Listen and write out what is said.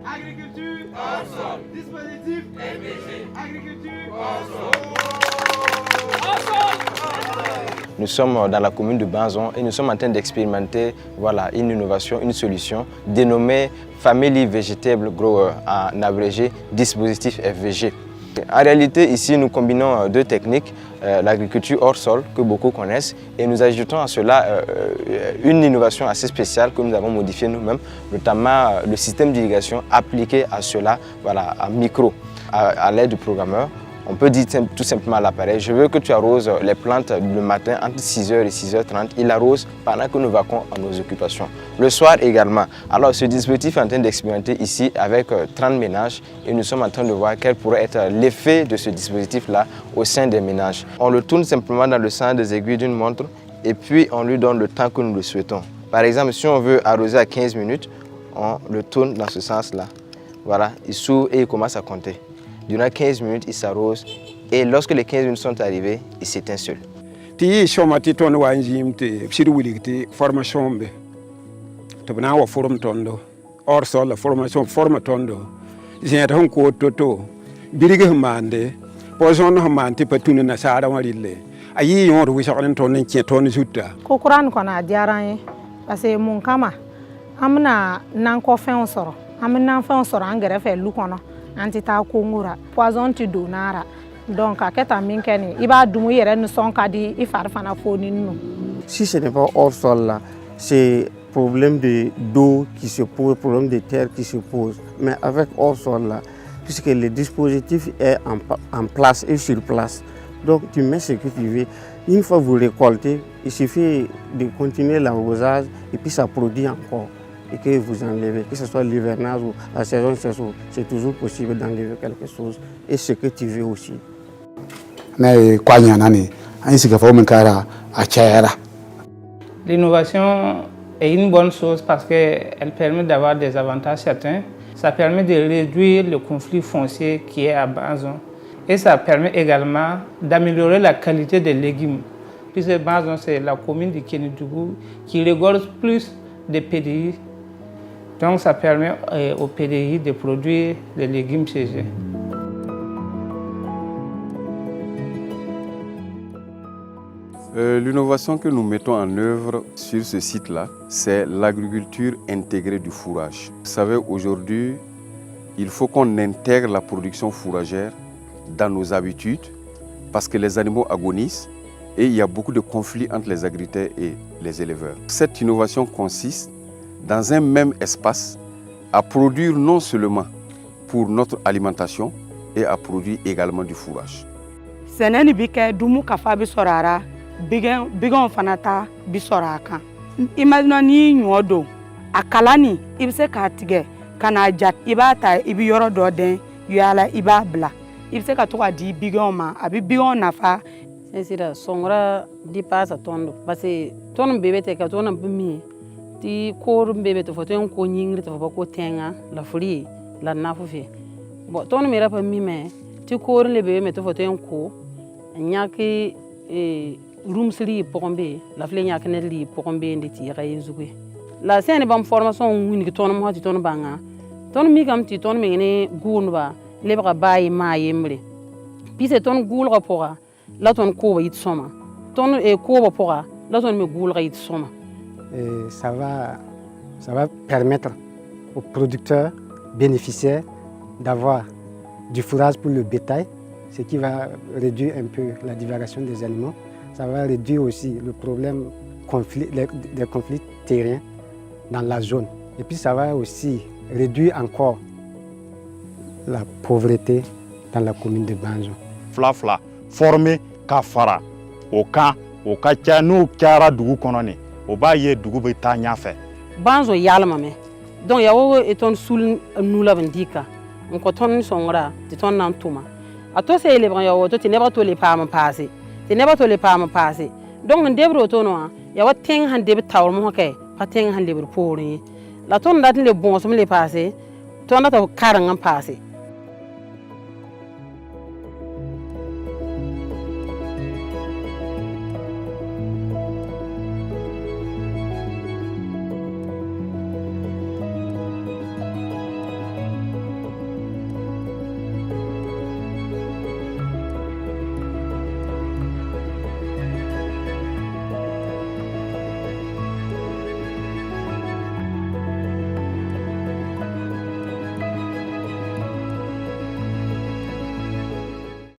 Agriculture hors sol. Dispositif FVG. Agriculture hors sol. Nous sommes dans la commune de Banzon et nous sommes en train d'expérimenter une innovation, une solution dénommée Family Vegetable Grower, en abrégé dispositif FVG. En réalité, ici, nous combinons deux techniques, l'agriculture hors sol, que beaucoup connaissent, et nous ajoutons à cela une innovation assez spéciale que nous avons modifiée nous-mêmes, notamment le système d'irrigation appliqué à cela, à micro, à l'aide du programmeur. On peut dire tout simplement à l'appareil, je veux que tu arroses les plantes le matin entre 6h et 6h30. Il arrose pendant que nous vaquons à nos occupations. Le soir également. Alors ce dispositif est en train d'expérimenter ici avec 30 ménages et nous sommes en train de voir quel pourrait être l'effet de ce dispositif-là au sein des ménages. On le tourne simplement dans le sens des aiguilles d'une montre et puis on lui donne le temps que nous le souhaitons. Par exemple, si on veut arroser à 15 minutes, on le tourne dans ce sens-là. Voilà, il s'ouvre et il commence à compter. Durant 15 minutes, il s'arrose et lorsque les 15 minutes sont arrivées, il s'éteint seul. Ti somati ton wanjim te sirwili formation be. To bana wa forum tondo. Or sol la formation forma tondo. Zet hon ko toto. Birige mande. Poison hamante patuna na sara warile. Ayi yon wi sakalen ton ne ton jutta. Ko Quran ko na diaran parce que mon kama amna nan ko fen soro. Amna fen soro angere fe lu kono. Antita kongura poison ti donara donc à keta minkeni iba dumu yere ne son kadi ifar fana foni nu. Si ce n'est pas hors sol là, c'est problème de d'eau qui se pose, problème de terre qui se pose. Mais avec hors sol là, puisque le dispositif est en place et sur place, donc tu mets ce que tu veux. Une fois vous récoltez, il suffit de continuer l'arrosage et puis ça produit encore. Et que vous enlevez, que ce soit l'hivernage ou la saison, c'est toujours possible d'enlever quelque chose et ce que tu veux aussi. L'innovation est une bonne chose parce qu'elle permet d'avoir des avantages certains. Ça permet de réduire le conflit foncier qui est à Banzon. Et ça permet également d'améliorer la qualité des légumes. Puisque Banzon, c'est la commune de Kénidougou qui regorge plus de PDI. Donc ça permet au PDI de produire les légumes chez eux. L'innovation que nous mettons en œuvre sur ce site-là, c'est l'agriculture intégrée du fourrage. Vous savez, aujourd'hui, il faut qu'on intègre la production fourragère dans nos habitudes parce que les animaux agonisent et il y a beaucoup de conflits entre les agriculteurs et les éleveurs. Cette innovation consiste dans un même espace, à produire non seulement pour notre alimentation et à produire également du fourrage. Seneni bike dumu kafa bisorara, bigon fanata bisoraka. Imagine ni nyodo, akalani ibse katige, kana jat ibata ibi yoro doden, yala ibabla. Ibse katoka di bigon ma, abi bigon nafa. Sensira songra di pasa tondo, parce tono bébé te ka tono bimi. Ti kor bébé to foto en ko nyingri to ko tenga la furi la nafu fe bo ton mi rapa mi me ti kor le bébé me to foto en ko nyaki room sri pombe la fle nyaki ne li pombe ndi ti ga yezugwe la sene bam formation ngini ton mo ti ton banga ton mi kam ti ton mi ne gunba le ba bayi ma yemre pi se ton gul rapora la ton ko yit soma ton ko ba pora la ton me gul ga yit soma. Et ça va permettre aux producteurs bénéficiaires d'avoir du fourrage pour le bétail, ce qui va réduire un peu la divagation des animaux. Ça va réduire aussi le problème des conflits terriens dans la zone. Et puis ça va aussi réduire encore la pauvreté dans la commune de Banzon. Fla, formé Kafara. o ka ca n'o kɛra dugu kɔnɔ ni o b'a ye dugu bɛ taa ɲɛfɛ. Banzo yalma me donc ya wo eton sul nula bendika ko ton songra ti ton nan tuma ato se le ban ya wo to ti neba to le pam passé donc ndebro to no ya wa teng han deb tawr mo ke pateng han lebr pori la ton dat le bon som le passé ton dat karanga passé